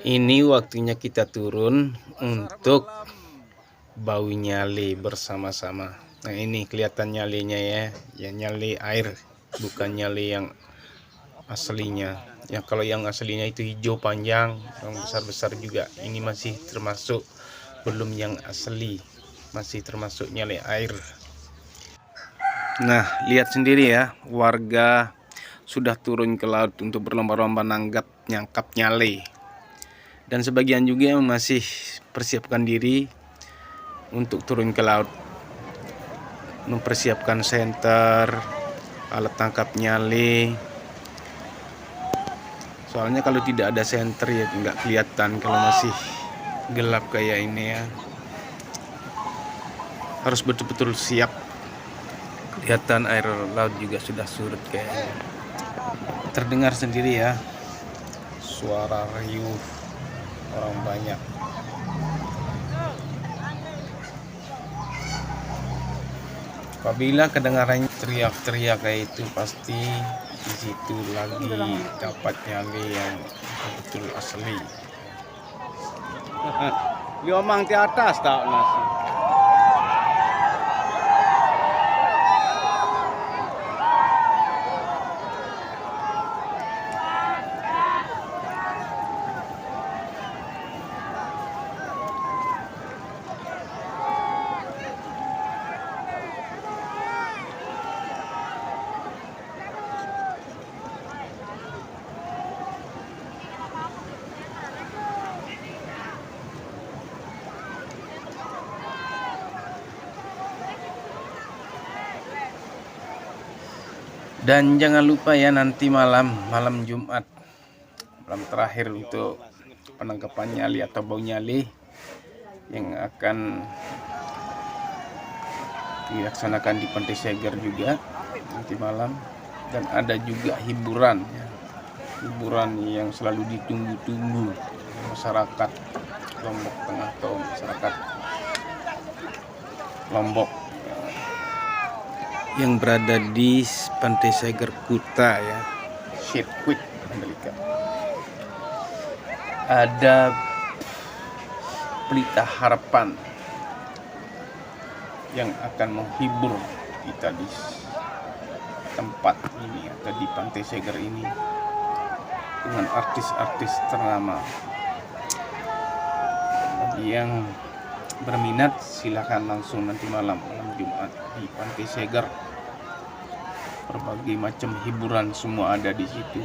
Ini waktunya kita turun untuk bau nyale bersama-sama. Nah, ini kelihatan nyalenya ya. Ya, nyale air, bukan nyale yang aslinya. Ya, kalau yang aslinya itu hijau panjang, yang besar-besar juga. Ini masih termasuk belum yang asli. Masih termasuk nyale air. Nah, lihat sendiri ya, warga sudah turun ke laut untuk berlomba-lomba nyangkap nyale. Dan sebagian juga yang masih persiapkan diri untuk turun ke laut, mempersiapkan senter, alat tangkap nyale. Soalnya kalau tidak ada senter ya nggak kelihatan kalau masih gelap kayak ini ya. Harus betul-betul siap. Kelihatan air laut juga sudah surut kayaknya. Terdengar sendiri ya suara riuh orang banyak. Apabila kedengarannya teriak-teriak kayak itu, pasti di situ lagi dapat nyale yang betul asli. Liomang di atas tak nasi. Dan jangan lupa ya, nanti malam Jumat, malam terakhir untuk penangkapan nyali atau bau nyali yang akan dilaksanakan di Pantai Seger juga nanti malam. Dan ada juga hiburan ya, hiburan yang selalu ditunggu-tunggu masyarakat Lombok Tengah atau masyarakat Lombok yang berada di Pantai Seger Kuta ya, sirkuit Mandalika. Ada Pelita Harapan yang akan menghibur kita di tempat ini atau di Pantai Seger ini dengan artis-artis ternama. Bagi yang berminat silahkan langsung nanti malam Jumat di Pantai Seger. Berbagai macam hiburan semua ada di situ.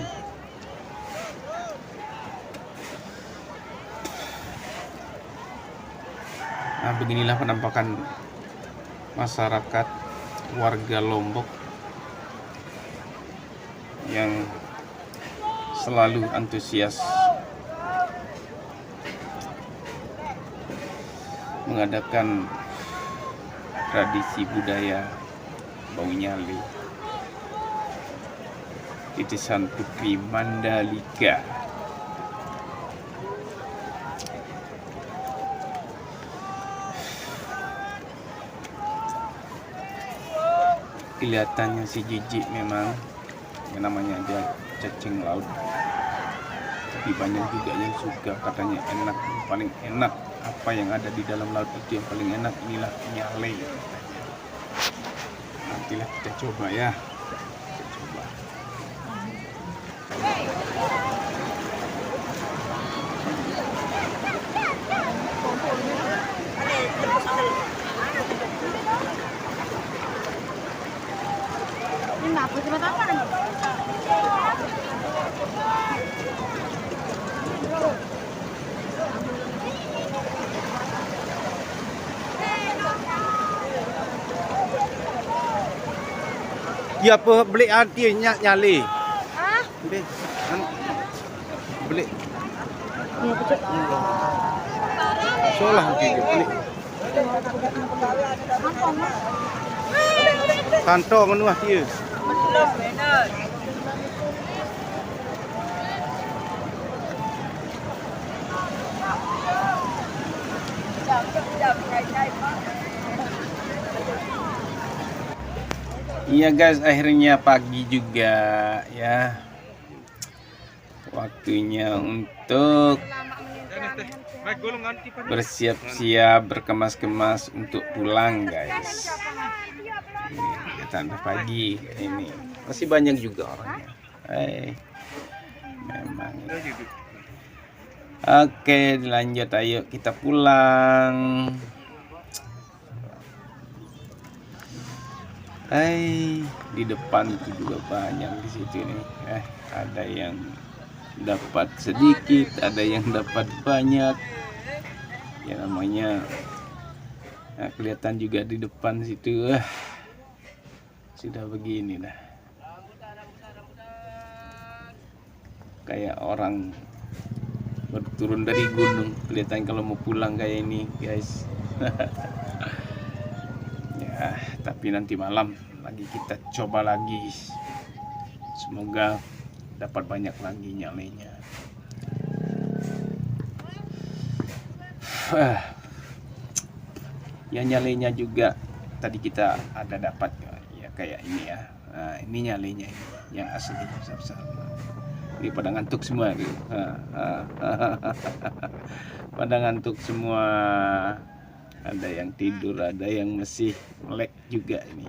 Nah, beginilah penampakan masyarakat warga Lombok yang selalu antusias mengadakan tradisi budaya bau nyale Titisan Putri Mandalika. Kelihatannya si jijik memang, yang namanya dia cacing laut, tapi banyak juga yang suka, katanya enak, paling enak apa yang ada di dalam laut itu yang paling enak, inilah nyale. Nantilah kita coba ya. Ya apa beli anti nyali? Ah? Beli. Beli. Iya, betul. Solah nanti beli. Kanto menuah dia. Iya guys, akhirnya pagi juga ya. Waktunya untuk bersiap-siap, berkemas-kemas untuk pulang, guys. Ini tanda pagi ini. Masih banyak juga orangnya. Memang. Oke, lanjut, ayo kita pulang. Di depan itu juga banyak di situ nih. Ada yang dapat sedikit, ada yang dapat banyak. Ya namanya. Nah, kelihatan juga di depan situ. Sudah begini dah. Kayak orang berturun dari gunung, kelihatan kalau mau pulang kayak ini, guys. Ya, tapi nanti malam lagi kita coba lagi. Semoga dapat banyak lagi nyalinya. Ya nyalinya juga tadi kita ada dapat ya kayak ini ya. Nah, ini nyalinya ini yang asli sama-sama. Ini pada ngantuk semua gitu. Pada ngantuk semua. Ada yang tidur, ada yang masih melek juga ini.